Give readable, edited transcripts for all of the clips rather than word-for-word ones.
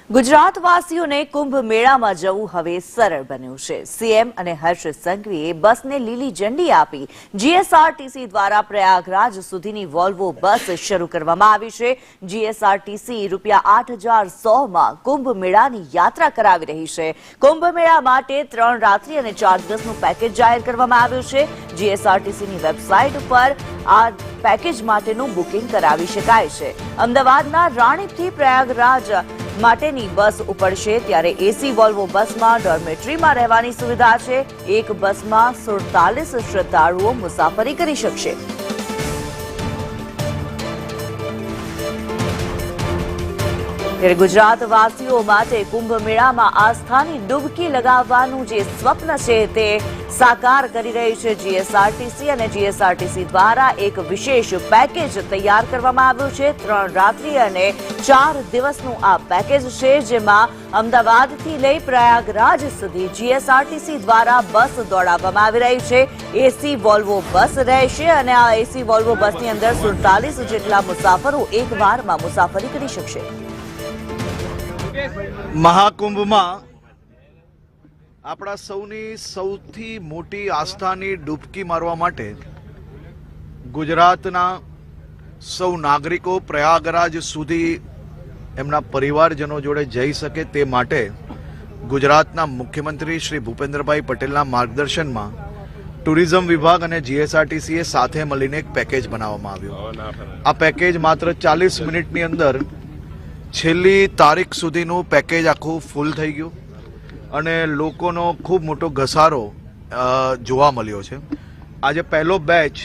ગુજરાતવાસીઓને કુંભ મેળામાં જવું હવે સરળ બન્યું છે। સીએમ અને હર્ષ સંઘવીએ બસને લીલી ઝંડી આપી જીએસઆરટીસી દ્વારા પ્રયાગરાજ સુધીની વોલ્વો બસ શરૂ કરવામાં આવી છે। જીએસઆરટીસી ₹8,100 માં કુંભ મેળાની યાત્રા કરાવી રહી છે। કુંભ મેળા માટે 3 રાત્રિ અને 4 દિવસનું પેકેજ જાહેર કરવામાં આવ્યું છે। જીએસઆરટીસીની વેબસાઇટ પર આ પેકેજ માટેનું બુકિંગ કરાવી શકાય છે। અમદાવાદના રાણીપથી પ્રયાગરાજ માટેની બસ ઉપડશે ત્યારે એસી વોલ્વો બસમાં ડોર્મેટરીમાં રહેવાની સુવિધા છે। એક બસમાં 47 શ્રદ્ધાળુઓ મુસાફરી કરી શકશે। ત્યારે ગુજરાતવાસીઓ માટે કુંભ મેળામાં આસ્થાની ડૂબકી લગાવવાનું જે સ્વપ્ન છે તે સાકાર કરી રહી છે જીએસઆરટીસી અને જીએસઆરટીસી દ્વારા એક વિશેષ પેકેજ તૈયાર કરવામાં આવ્યું છે। 3 રાત્રિ અને 4 દિવસનું આ પેકેજ છે જેમાં અમદાવાદથી લઈ પ્રયાગરાજ સુધી જીએસઆરટીસી દ્વારા બસ દોડાવવામાં આવી રહી છે। એસી વોલ્વો બસ રહેશે અને આ એસી વોલ્વો બસની અંદર 47 જેટલા મુસાફરો એકવારમાં મુસાફરી કરી શકશે। મહાકુંભમાં આપણા સૌની સૌથી મોટી આસ્થાની ડૂબકી મારવા માટે ગુજરાતના સૌ નાગરિકો પ્રયાગરાજ સુધી એમના પરિવારજનો જોડે જઈ શકે તે માટે ગુજરાતના મુખ્યમંત્રી શ્રી ભૂપેન્દ્રભાઈ પટેલના માર્ગદર્શનમાં ટુરિઝમ વિભાગ અને જીએસઆરટીસીએ સાથે મળીને એક પેકેજ બનાવવામાં આવ્યું। આ પેકેજ માત્ર 40 મિનિટની અંદર છેલ્લી તારીખ સુધીનું પેકેજ આખું ફૂલ થઈ ગયું અને લોકોનો ખૂબ મોટો ઘસારો જોવા મળ્યો છે। આજે પહેલો બેચ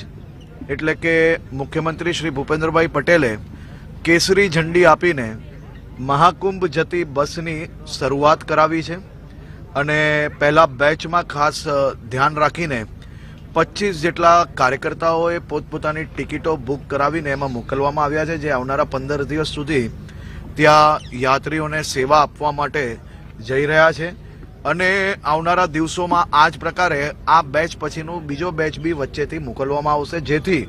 એટલે કે મુખ્યમંત્રી શ્રી ભૂપેન્દ્રભાઈ પટેલે કેસરી ઝંડી આપીને મહાકુંભ જતી બસની શરૂઆત કરાવી છે અને પહેલા બેચમાં ખાસ ધ્યાન રાખીને 25 જેટલા કાર્યકર્તાઓએ પોતપોતાની ટિકિટો બુક કરાવીને એમાં મોકલવામાં આવ્યા છે, જે આવનારા 15 દિવસ સુધી ત્યાં યાત્રીઓને સેવા આપવા માટે જઈ રહ્યા છે અને આવનારા દિવસોમાં આ જ પ્રકારે આ બેચ પછીનું બીજો બેચ બી વચ્ચેથી મોકલવામાં આવશે, જેથી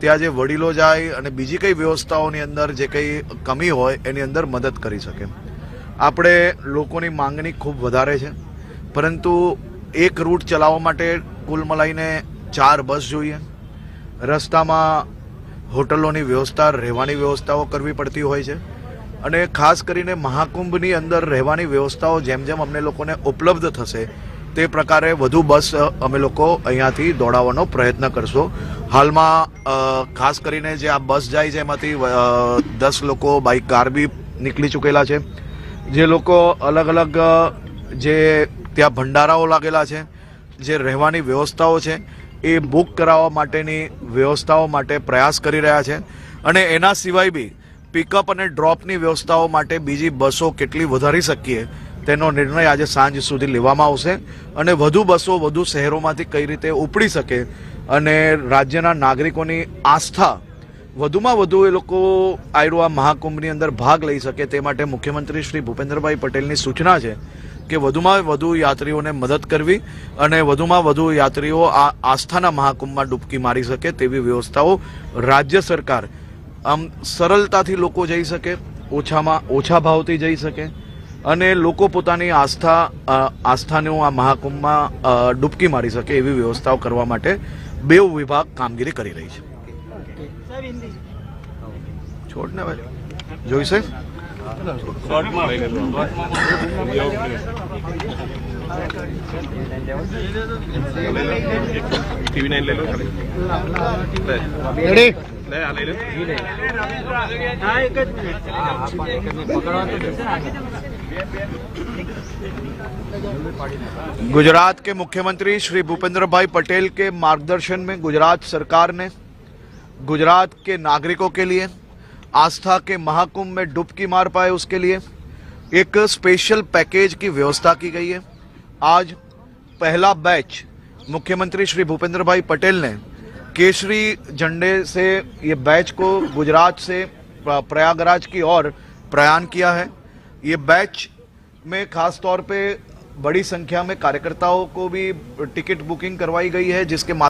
ત્યાં જે વડીલો જાય અને બીજી કઈ વ્યવસ્થાઓની અંદર જે કંઈ કમી હોય એની અંદર મદદ કરી શકે। આપણે લોકોની માંગણી ખૂબ વધારે છે, પરંતુ એક રૂટ ચલાવવા માટે કુલ મળીને 4 બસ જોઈએ। રસ્તામાં હોટલોની વ્યવસ્થા, રહેવાની વ્યવસ્થાઓ કરવી પડતી હોય છે અને ખાસ કરીને મહાકુંભની અંદર રહેવાની વ્યવસ્થાઓ જેમ જેમ અમને લોકોને ઉપલબ્ધ થશે તે પ્રકારે વધુ બસ અમે લોકો અહીંયાથી દોડાવવાનો પ્રયત્ન કરશું। હાલમાં ખાસ કરીને જે આ બસ જાય છે એમાંથી 10 લોકો બાય કાર બી નીકળી ચૂકેલા છે। જે લોકો અલગ અલગ જે ત્યાં ભંડારાઓ લાગેલા છે, જે રહેવાની વ્યવસ્થાઓ છે એ બુક કરાવવા માટેની વ્યવસ્થાઓ માટે પ્રયાસ કરી રહ્યા છે અને એના સિવાય બી પિકઅપ અને ડ્રોપની વ્યવસ્થાઓ માટે બીજી બસો કેટલી વધારી શકીએ તેનો નિર્ણય આજે સાંજ સુધી લેવામાં આવશે અને વધુ બસો વધુ શહેરોમાંથી કઈ રીતે ઉપડી શકે અને રાજ્યના નાગરિકોની આસ્થા વધુમાં વધુ એ લોકો આ મહાકુંભની અંદર ભાગ લઈ શકે તે માટે મુખ્યમંત્રી શ્રી ભૂપેન્દ્રભાઈ પટેલની સૂચના છે કે વધુમાં વધુ યાત્રીઓને મદદ કરવી અને વધુમાં વધુ યાત્રીઓ આ આસ્થાના મહાકુંભમાં ડૂબકી મારી શકે તેવી વ્યવસ્થાઓ રાજ્ય સરકાર આમ સરળતાથી લોકો જઈ શકે, ઓછામાં ઓછા ભાવથી જઈ શકે અને લોકો પોતાની આસ્થાનું આ મહાકુંભમાં ડૂબકી મારી શકે એવી વ્યવસ્થાઓ કરવા માટે 2 વિભાગ કામગીરી કરી રહી છે। છોડને ભાઈ જોઈશે गुजरात के मुख्यमंत्री श्री भूपेंद्र भाई पटेल के मार्गदर्शन में गुजरात सरकार ने गुजरात के नागरिकों के लिए आस्था के महाकुंभ में डुबकी मार पाए उसके लिए एक स्पेशल पैकेज की व्यवस्था की गई है। आज पहला बैच मुख्यमंत्री श्री भूपेंद्र भाई पटेल ने केसरी झंडे से ये बैच को गुजरात से प्रयागराज की ओर प्रयाण किया है। ये बैच में खास तौर पे बड़ी संख्या में कार्यकर्ताओं को भी टिकट बुकिंग करवाई गई है, जिसके